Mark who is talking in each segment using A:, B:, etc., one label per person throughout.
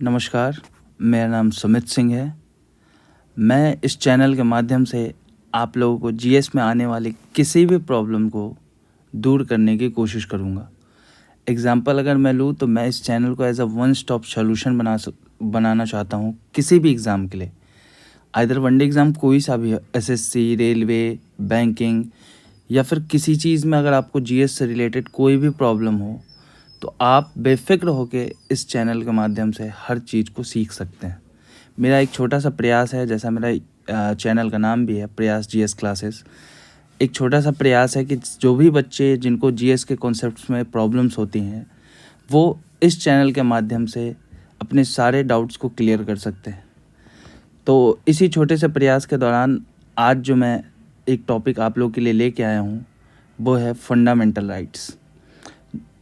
A: नमस्कार, मेरा नाम सुमित सिंह है। मैं इस चैनल के माध्यम से आप लोगों को जीएस में आने वाली किसी भी प्रॉब्लम को दूर करने की कोशिश करूँगा। एग्ज़ाम्पल अगर मैं लूँ तो मैं इस चैनल को as a one stop solution बनाना चाहता हूँ किसी भी एग्ज़ाम के लिए। आइदर वनडे एग्ज़ाम कोई सा भी हो, एसएससी, रेलवे, बैंकिंग या फिर किसी चीज़ में अगर आपको जीएस से रिलेटेड कोई भी प्रॉब्लम हो तो आप बेफ़िक्र होके इस चैनल के माध्यम से हर चीज़ को सीख सकते हैं। मेरा एक छोटा सा प्रयास है, जैसा मेरा चैनल का नाम भी है प्रयास जीएस क्लासेस। एक छोटा सा प्रयास है कि जो भी बच्चे जिनको जीएस के कॉन्सेप्ट्स में प्रॉब्लम्स होती हैं वो इस चैनल के माध्यम से अपने सारे डाउट्स को क्लियर कर सकते हैं। तो इसी छोटे से प्रयास के दौरान आज जो मैं एक टॉपिक आप लोगों के लिए लेके आया हूँ वो है फंडामेंटल राइट्स।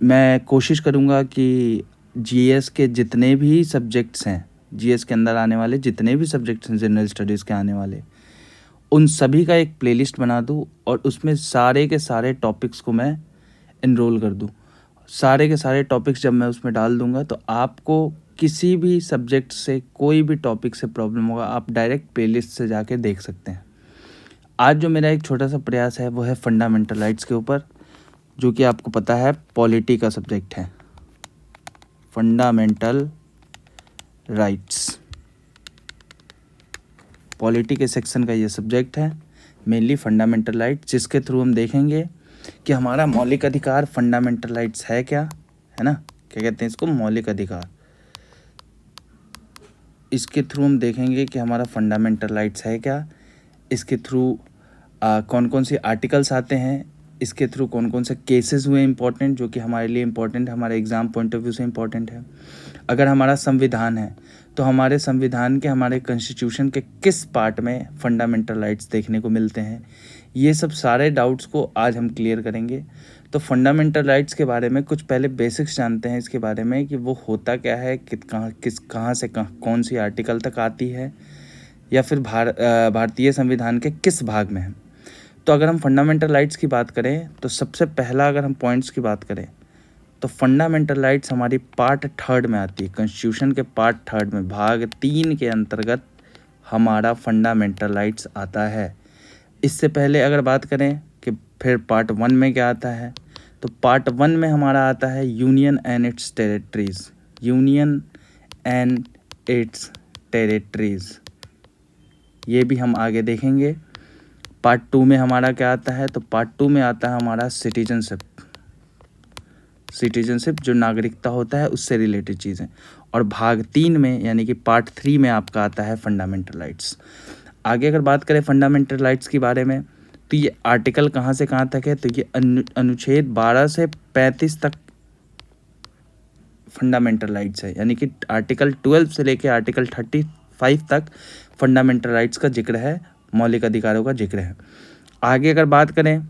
A: मैं कोशिश करूँगा कि जीएस के जितने भी सब्जेक्ट्स हैं, जीएस के अंदर आने वाले जितने भी सब्जेक्ट्स हैं जनरल स्टडीज़ के आने वाले, उन सभी का एक प्लेलिस्ट बना दूँ और उसमें सारे के सारे टॉपिक्स को मैं एनरोल कर दूँ। सारे के सारे टॉपिक्स जब मैं उसमें डाल दूँगा तो आपको किसी भी सब्जेक्ट से कोई भी टॉपिक से प्रॉब्लम होगा आप डायरेक्ट प्लेलिस्ट से जाके देख सकते हैं। आज जो मेरा एक छोटा सा प्रयास है वो है फंडामेंटल राइट्स के ऊपर, जो कि आपको पता है पॉलिटी का सब्जेक्ट है। फंडामेंटल राइट्स पॉलिटी के सेक्शन का ये सब्जेक्ट है, मेनली फंडामेंटल राइट्स, जिसके थ्रू हम देखेंगे कि हमारा मौलिक अधिकार फंडामेंटल राइट्स है क्या, है ना, क्या कहते हैं इसको, मौलिक अधिकार। इसके थ्रू हम देखेंगे कि हमारा फंडामेंटल राइट्स है क्या, इसके थ्रू कौन कौन से आर्टिकल्स आते हैं, इसके थ्रू कौन कौन से केसेस हुए इंपॉर्टेंट जो कि हमारे लिए इंपॉर्टेंट है, हमारे एग्ज़ाम पॉइंट ऑफ व्यू से इंपॉर्टेंट है। अगर हमारा संविधान है तो हमारे संविधान के, हमारे कॉन्स्टिट्यूशन के किस पार्ट में फंडामेंटल राइट्स देखने को मिलते हैं, ये सब सारे डाउट्स को आज हम क्लियर करेंगे। तो फंडामेंटल राइट्स के बारे में कुछ पहले बेसिक्स जानते हैं इसके बारे में कि वो होता क्या है, कहाँ से कौन सी आर्टिकल तक आती है, या फिर भारतीय संविधान के किस भाग में है। तो अगर हम फंडामेंटल राइट्स की बात करें तो सबसे पहला अगर हम पॉइंट्स की बात करें तो फंडामेंटल राइट्स हमारी पार्ट 3 में आती है। कॉन्स्टिट्यूशन के पार्ट 3 में भाग 3 के अंतर्गत हमारा फंडामेंटल राइट्स आता है। इससे पहले अगर बात करें कि फिर पार्ट 1 में क्या आता है, तो पार्ट 1 में हमारा आता है union and it's territories. Union and it's territories, ये भी हम आगे देखेंगे। पार्ट 2 में हमारा क्या आता है, तो पार्ट 2 में आता है हमारा सिटीजनशिप जो नागरिकता होता है उससे रिलेटेड चीज़ें। और भाग 3 में यानी कि पार्ट 3 में आपका आता है फंडामेंटल राइट्स। आगे अगर बात करें फंडामेंटल राइट्स के बारे में तो ये आर्टिकल कहाँ से कहाँ तक है, तो ये अनुच्छेद 12 से 35 तक फंडामेंटल राइट्स है, यानी कि आर्टिकल 12 से लेके आर्टिकल 35 तक फंडामेंटल राइट्स का जिक्र है, मौलिक अधिकारों का जिक्र है। आगे अगर बात करें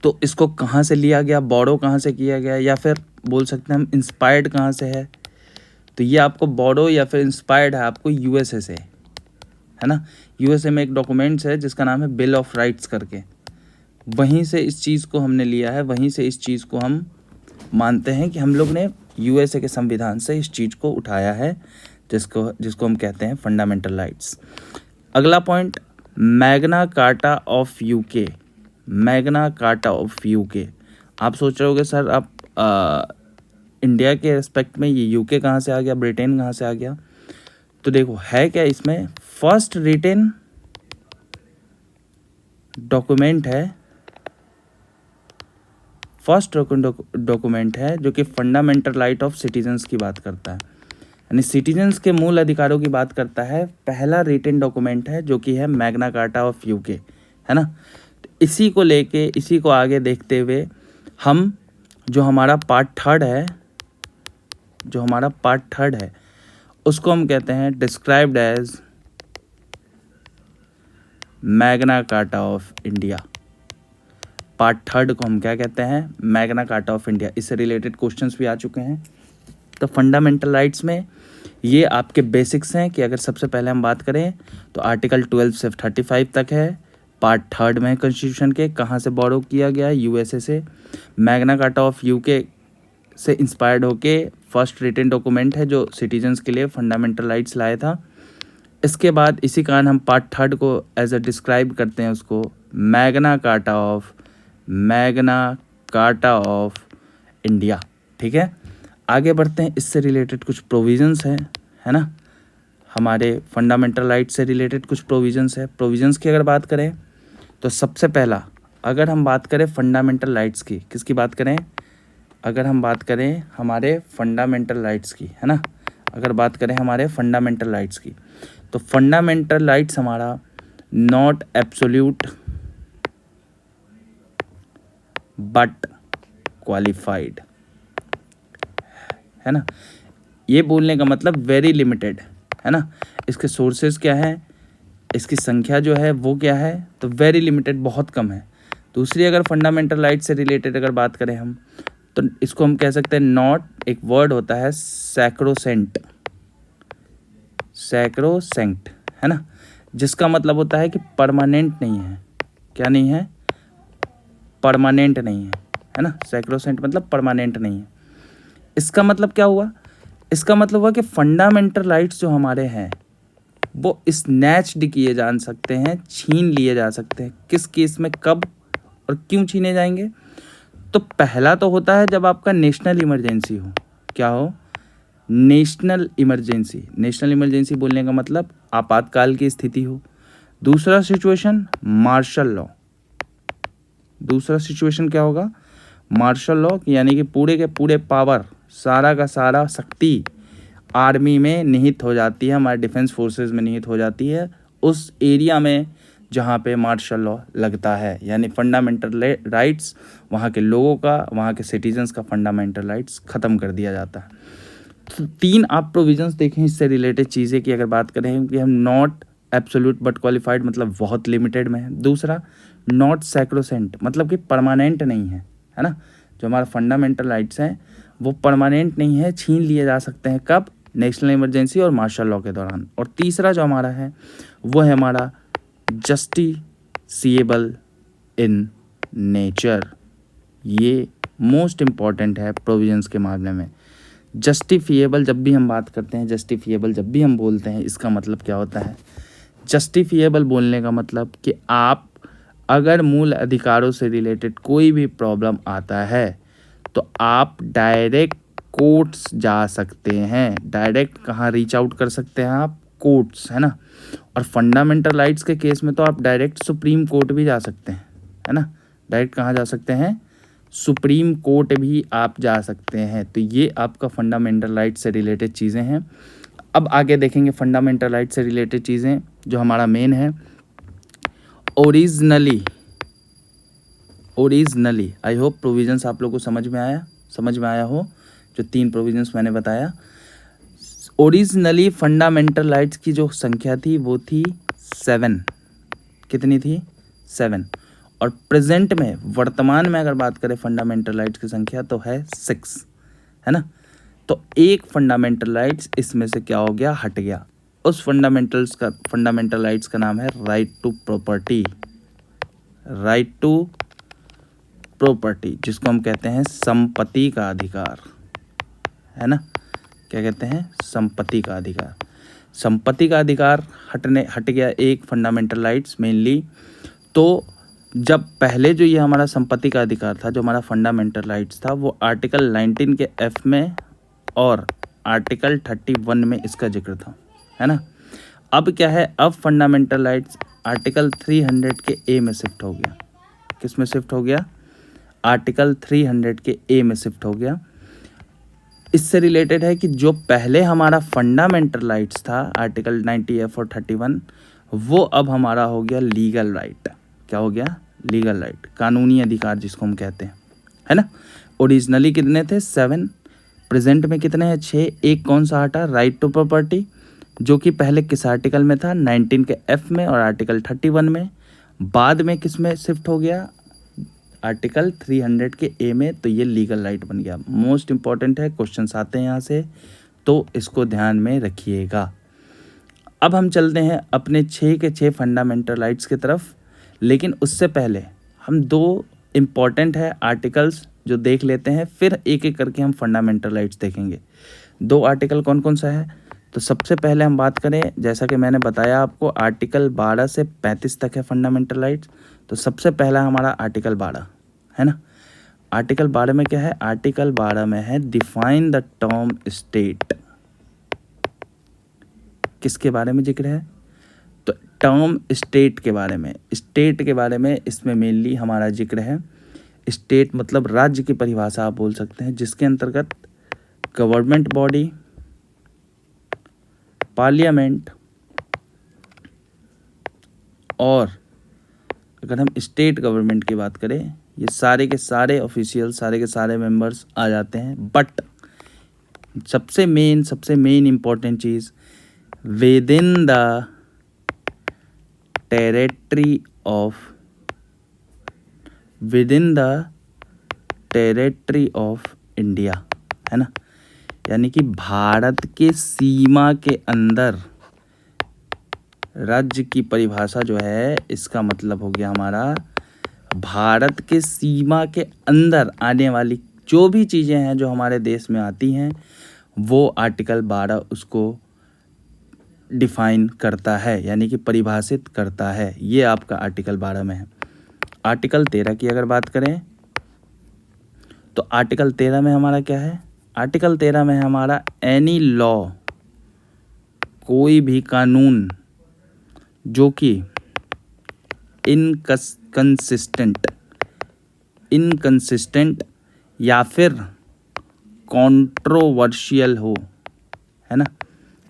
A: तो इसको कहाँ से लिया गया, बोरो कहाँ से किया गया, या फिर बोल सकते हैं हम इंस्पायर्ड कहाँ से है, तो ये आपको बोरो या फिर इंस्पायर्ड है आपको यूएसए से, है ना। यूएसए में एक डॉक्यूमेंट्स है जिसका नाम है बिल ऑफ राइट्स करके, वहीं से इस चीज़ को हमने लिया है, वहीं से इस चीज़ को हम मानते हैं कि हम लोग ने यूएसए के संविधान से इस चीज़ को उठाया है, जिसको हम कहते हैं फंडामेंटल राइट्स। अगला point, Magna Carta of UK. Magna Carta of UK, आप सोच रहे होगे सर आप इंडिया के रिस्पेक्ट में ये यूके कहाँ से आ गया, ब्रिटेन कहाँ से आ गया, तो देखो है क्या इसमें, फर्स्ट रिटेन डॉक्यूमेंट है, फर्स्ट डॉक्यूमेंट है जो कि फंडामेंटल राइट ऑफ सिटीजन्स की बात करता है, यानी सिटीजन्स के मूल अधिकारों की बात करता है। पहला रिटेन डॉक्यूमेंट है जो कि है मैग्ना कार्टा ऑफ यूके, है ना। इसी को लेके, इसी को आगे देखते हुए हम जो हमारा पार्ट 3 है उसको हम कहते हैं described as Magna Carta of India. Part 3 को हम क्या कहते हैं, मैग्ना कार्टा ऑफ इंडिया। इससे रिलेटेड क्वेश्चंस भी आ चुके हैं। तो फंडामेंटल राइट्स में ये आपके बेसिक्स हैं कि अगर सबसे पहले हम बात करें तो आर्टिकल 12 से 35 तक है, पार्ट 3 में कॉन्स्टिट्यूशन के, कहाँ से बोरो किया गया है, यूएसए से। मैग्ना कार्टा ऑफ यूके से इंस्पायर्ड होके फर्स्ट रिटन डॉक्यूमेंट है जो सिटीजन्स के लिए फंडामेंटल राइट्स लाया था। इसके बाद इसी कारण हम पार्ट थर्ड को एज अ डिस्क्राइब करते हैं उसको मैग्ना कार्टा ऑफ इंडिया। ठीक है, आगे बढ़ते हैं। इससे रिलेटेड कुछ प्रोविजंस हैं, है ना, हमारे फंडामेंटल राइट से रिलेटेड कुछ प्रोविजंस है। प्रोविजंस की अगर बात करें तो सबसे पहला, अगर हम बात करें फंडामेंटल राइट्स की, किसकी बात करें, अगर हम बात करें हमारे फंडामेंटल राइट्स की, है ना, अगर बात करें हमारे फंडामेंटल राइट्स की, तो फंडामेंटल राइट्स हमारा नॉट एब्सोल्यूट बट क्वालिफाइड, है ना। ये बोलने का मतलब वेरी लिमिटेड, है ना। इसके सोर्सेज क्या है, इसकी संख्या जो है वो क्या है, तो वेरी लिमिटेड, बहुत कम है। दूसरी, अगर फंडामेंटल राइट से रिलेटेड अगर बात करें हम, तो इसको हम कह सकते हैं नॉट, एक वर्ड होता है सैक्रोसेंट, है ना, जिसका मतलब होता है कि परमानेंट नहीं है। क्या नहीं है, परमानेंट नहीं है ना। सैक्रोसेंट मतलब परमानेंट नहीं है। इसका मतलब क्या हुआ, इसका मतलब हुआ कि फंडामेंटल राइट्स जो हमारे हैं वो स्नैच्ड किए जा सकते हैं, छीन लिए जा सकते हैं। किस केस में, कब और क्यों छीने जाएंगे, तो पहला तो होता है जब आपका नेशनल इमरजेंसी हो। क्या हो, नेशनल इमरजेंसी। नेशनल इमरजेंसी बोलने का मतलब आपातकाल की स्थिति हो। दूसरा सिचुएशन मार्शल लॉ। दूसरा सिचुएशन क्या होगा, मार्शल लॉ, यानी कि पूरे के पूरे पावर, सारा का सारा शक्ति आर्मी में निहित हो जाती है, हमारे डिफेंस फोर्सेस में निहित हो जाती है उस एरिया में जहाँ पे मार्शल लॉ लगता है। यानी फंडामेंटल राइट्स, वहाँ के लोगों का, वहाँ के सिटीजन्स का फंडामेंटल राइट्स ख़त्म कर दिया जाता है। तो तीन आप प्रोविजंस देखें इससे रिलेटेड चीज़ें की अगर बात करें कि हम नॉट एब्सोल्यूट बट क्वालिफाइड, मतलब बहुत लिमिटेड में है। दूसरा, नॉट सैक्रोसेंट, मतलब कि परमानेंट नहीं है ना। जो हमारा फंडामेंटल राइट्स हैं वो परमानेंट नहीं है, छीन लिए जा सकते हैं। कब, नेशनल इमरजेंसी और मार्शल लॉ के दौरान। और तीसरा जो हमारा है वो है हमारा जस्टिसिएबल इन नेचर। ये मोस्ट इम्पॉर्टेंट है प्रोविजंस के मामले में। जस्टिफिएबल, जब भी हम बात करते हैं, जस्टिफिएबल जब भी हम बोलते हैं, इसका मतलब क्या होता है, जस्टिफिएबल बोलने का मतलब कि आप अगर मूल अधिकारों से रिलेटेड कोई भी प्रॉब्लम आता है तो आप डायरेक्ट कोर्ट्स जा सकते हैं। डायरेक्ट कहाँ रीच आउट कर सकते हैं आप, कोर्ट्स, है ना। और फंडामेंटल राइट्स के केस में तो आप डायरेक्ट सुप्रीम कोर्ट भी जा सकते हैं, है ना। डायरेक्ट कहाँ जा सकते हैं, सुप्रीम कोर्ट भी आप जा सकते हैं। तो ये आपका फंडामेंटल राइट से रिलेटेड चीज़ें हैं। अब आगे देखेंगे फंडामेंटल राइट से रिलेटेड चीज़ें जो हमारा मेन है। ओरिजिनली आई होप प्रोविजंस आप लोग को समझ में आया हो, जो तीन प्रोविजंस मैंने बताया। ओरिजिनली फंडामेंटल राइट्स की जो संख्या थी वो थी 7। कितनी थी, 7। और प्रेजेंट में, वर्तमान में अगर बात करें फंडामेंटल राइट्स की संख्या तो है 6, है ना। तो एक फंडामेंटल राइट्स इसमें से क्या हो गया, हट गया। उस फंडामेंटल राइट्स का नाम है राइट टू प्रॉपर्टी, जिसको हम कहते हैं संपत्ति का अधिकार, है ना। क्या कहते हैं, संपत्ति का अधिकार। संपत्ति का अधिकार हट गया एक फंडामेंटल राइट्स मेनली। तो जब पहले जो ये हमारा संपत्ति का अधिकार था, जो हमारा फंडामेंटल राइट्स था, वो आर्टिकल 19 के F में और आर्टिकल 31 में इसका जिक्र था, है ना। अब क्या है, अब फंडामेंटल राइट्स आर्टिकल 300 के A में शिफ्ट हो गया। किस में शिफ्ट हो गया, आर्टिकल 300 के A में शिफ्ट हो गया। इससे रिलेटेड है कि जो पहले हमारा फंडामेंटल राइट्स था आर्टिकल 90F और 31, वो अब हमारा हो गया लीगल राइट। क्या हो गया, लीगल राइट, कानूनी अधिकार जिसको हम कहते हैं, है ना। ओरिजिनली कितने थे, 7। प्रेजेंट में कितने हैं, 6। एक कौन सा हटा, राइट टू प्रॉपर्टी, जो कि पहले किस आर्टिकल में था, 19 के F में और आर्टिकल 31 में। बाद में किस में शिफ्ट हो गया, आर्टिकल 300 के A में। तो ये लीगल राइट बन गया। मोस्ट इंपॉर्टेंट है, क्वेश्चंस आते हैं यहाँ से, तो इसको ध्यान में रखिएगा। अब हम चलते हैं अपने 6 के 6 फंडामेंटल राइट्स की तरफ, लेकिन उससे पहले हम 2 इम्पॉर्टेंट है आर्टिकल्स जो देख लेते हैं, फिर एक एक करके हम फंडामेंटल राइट्स देखेंगे। 2 आर्टिकल कौन कौन सा है? तो सबसे पहले हम बात करें, जैसा कि मैंने बताया आपको, आर्टिकल 12 से 35 तक है फंडामेंटल राइट्स। तो सबसे पहला हमारा आर्टिकल 12 है ना। आर्टिकल 12 में क्या है? आर्टिकल 12 में है डिफाइन द टर्म स्टेट। किसके बारे में जिक्र है? तो टर्म स्टेट के बारे में। स्टेट के बारे में इसमें मेनली हमारा जिक्र है। स्टेट मतलब राज्य की परिभाषा आप बोल सकते हैं, जिसके अंतर्गत गवर्नमेंट बॉडी, पार्लियामेंट और अगर हम स्टेट गवर्नमेंट की बात करें, ये सारे के सारे ऑफिशियल, सारे के सारे मेंबर्स आ जाते हैं। बट सबसे main important cheese, within the territory of India, है ना। यानी कि भारत के सीमा के अंदर राज्य की परिभाषा जो है, इसका मतलब हो गया हमारा भारत के सीमा के अंदर आने वाली जो भी चीज़ें हैं जो हमारे देश में आती हैं, वो आर्टिकल 12 उसको डिफाइन करता है, यानी कि परिभाषित करता है। ये आपका आर्टिकल 12 में है। आर्टिकल 13 की अगर बात करें, तो आर्टिकल 13 में हमारा क्या है? आर्टिकल 13 में हमारा एनी लॉ, कोई भी कानून जो कि इनकंसिस्टेंट या फिर कंट्रोवर्शियल हो, है ना।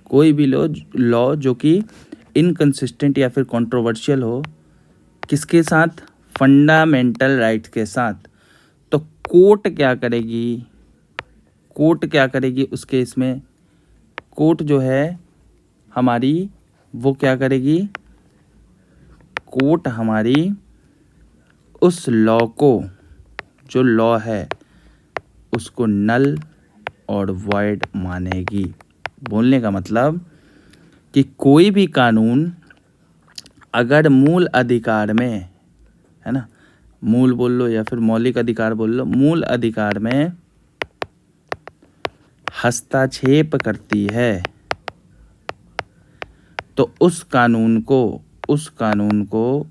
A: कोई भी लॉ जो कि इनकंसिस्टेंट या फिर कंट्रोवर्शियल हो, किसके साथ? फंडामेंटल राइट्स के साथ। तो कोर्ट क्या करेगी उस केस में? कोर्ट जो है हमारी, वो क्या करेगी? कोर्ट हमारी उस लॉ को, जो लॉ है, उसको नल और वॉइड मानेगी। बोलने का मतलब कि कोई भी कानून अगर मूल अधिकार में, है ना, मूल बोल लो या फिर मौलिक अधिकार बोल लो, मूल अधिकार में हस्तक्षेप करती है, तो उस कानून को,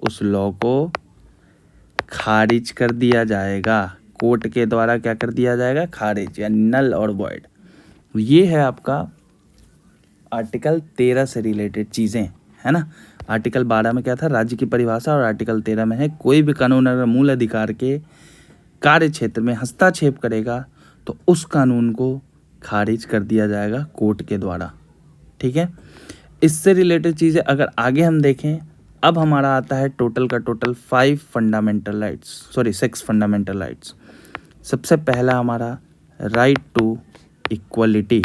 A: उस लॉ को खारिज कर दिया जाएगा। कोर्ट के द्वारा क्या कर दिया जाएगा? खारिज, यानी नल और वॉइड। ये है आपका आर्टिकल 13 से रिलेटेड चीज़ें, है ना। आर्टिकल 12 में क्या था? राज्य की परिभाषा, और आर्टिकल 13 में है कोई भी कानून अगर मूल अधिकार के कार्य क्षेत्र में हस्तक्षेप करेगा, तो उस कानून को खारिज कर दिया जाएगा कोर्ट के द्वारा। ठीक है। इससे रिलेटेड चीज़ें अगर आगे हम देखें, अब हमारा आता है टोटल का टोटल 6 फंडामेंटल राइट्स। सबसे पहला हमारा राइट टू इक्वलिटी,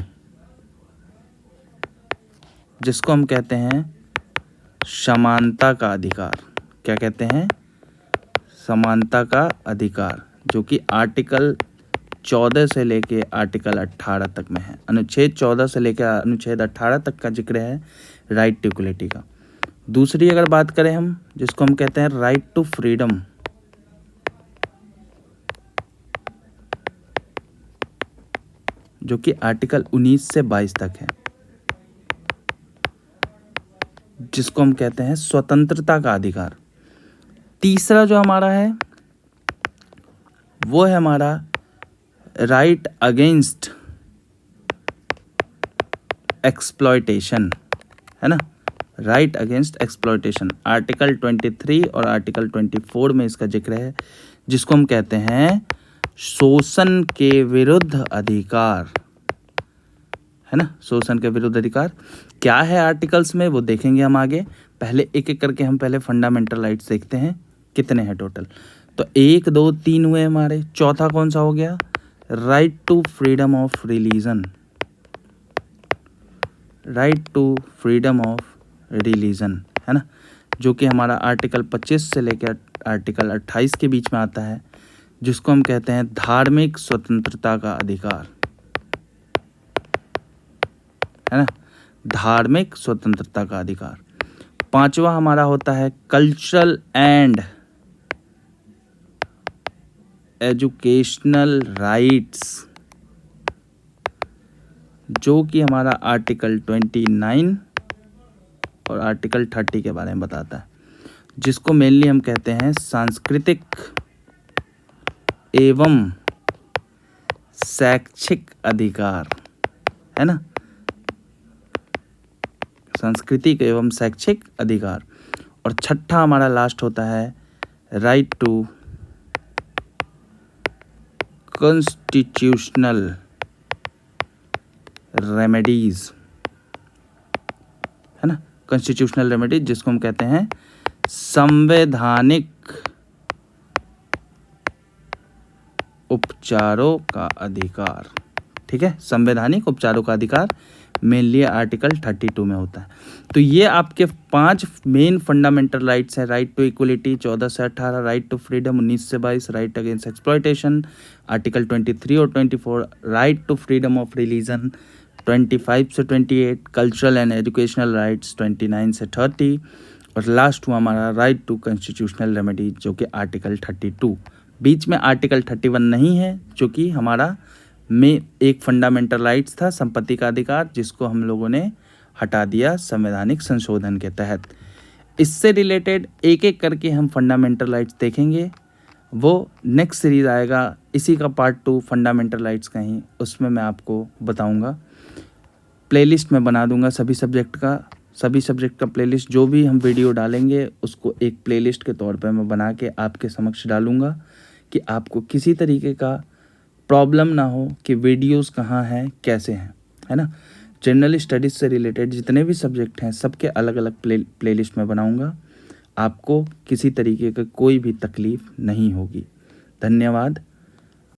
A: जिसको हम कहते हैं समानता का अधिकार। क्या कहते हैं? समानता का अधिकार, जो कि आर्टिकल 14 से लेके आर्टिकल 18 तक में है। अनुच्छेद 14 से लेकर अनुच्छेद 18 तक का जिक्र है राइट टू इक्वलिटी का। दूसरी अगर बात करें हम, जिसको हम कहते हैं राइट टू फ्रीडम, जो कि आर्टिकल 19 से 22 तक है, जिसको हम कहते हैं स्वतंत्रता का अधिकार। तीसरा जो हमारा है, वो है हमारा राइट अगेंस्ट एक्सप्लॉयटेशन, है ना। राइट अगेंस्ट एक्सप्लॉयटेशन आर्टिकल 23 और आर्टिकल 24 में इसका जिक्र है, जिसको हम कहते हैं शोषण के विरुद्ध अधिकार, है ना। शोषण के विरुद्ध अधिकार क्या है आर्टिकल्स में, वो देखेंगे हम आगे। पहले एक एक करके हम पहले फंडामेंटल राइट्स देखते हैं, कितने हैं टोटल। तो 1 2 3 हुए हमारे। चौथा कौन सा हो गया? Right to freedom of religion, right to freedom of religion, है ना, जो कि हमारा आर्टिकल 25 से लेकर आर्टिकल 28 के बीच में आता है, जिसको हम कहते हैं धार्मिक स्वतंत्रता का अधिकार, है ना, धार्मिक स्वतंत्रता का अधिकार। पांचवा हमारा होता है कल्चरल एंड एजुकेशनल राइट्स, जो कि हमारा आर्टिकल 29 और आर्टिकल 30 के बारे में बताता है, जिसको मेनली हम कहते हैं सांस्कृतिक एवं शैक्षिक अधिकार, है ना, सांस्कृतिक एवं शैक्षिक अधिकार। और छठा हमारा लास्ट होता है राइट टू कॉन्स्टिट्यूशनल रेमेडीज, है ना, कॉन्स्टिट्यूशनल रेमेडीज, जिसको हम कहते हैं संवैधानिक उपचारों का अधिकार। ठीक है, संवैधानिक उपचारों का अधिकार मेनली आर्टिकल 32 में होता है। तो ये आपके 5 मेन फंडामेंटल राइट्स हैं। राइट टू इक्वलिटी 14 से 18, राइट टू फ्रीडम 19 से 22, राइट अगेंस्ट एक्सप्लॉयटेशन आर्टिकल 23 और 24, right to freedom of religion 25 से 28, कल्चरल एंड एजुकेशनल राइट्स 29 से 30, और लास्ट हुआ हमारा राइट टू कॉन्स्टिट्यूशनल रेमेडी जो कि आर्टिकल 32। बीच में आर्टिकल 31 नहीं है, जो कि हमारा में एक फंडामेंटल राइट्स था, संपत्ति का अधिकार, जिसको हम लोगों ने हटा दिया संवैधानिक संशोधन के तहत। इससे रिलेटेड एक एक करके हम फंडामेंटल राइट्स देखेंगे। वो नेक्स्ट सीरीज आएगा, इसी का पार्ट 2 फंडामेंटल राइट्स का ही, उसमें मैं आपको बताऊंगा। प्लेलिस्ट में बना दूंगा सभी सब्जेक्ट का प्लेलिस्ट, जो भी हम वीडियो डालेंगे उसको एक प्लेलिस्ट के तौर पर मैं बना के आपके समक्ष डालूंगा, कि आपको किसी तरीके का प्रॉब्लम ना हो कि वीडियोस कहाँ हैं, कैसे हैं, है ना। जनरल स्टडीज़ से रिलेटेड जितने भी सब्जेक्ट हैं सबके अलग अलग प्लेलिस्ट में बनाऊंगा, आपको किसी तरीके का कोई भी तकलीफ़ नहीं होगी। धन्यवाद।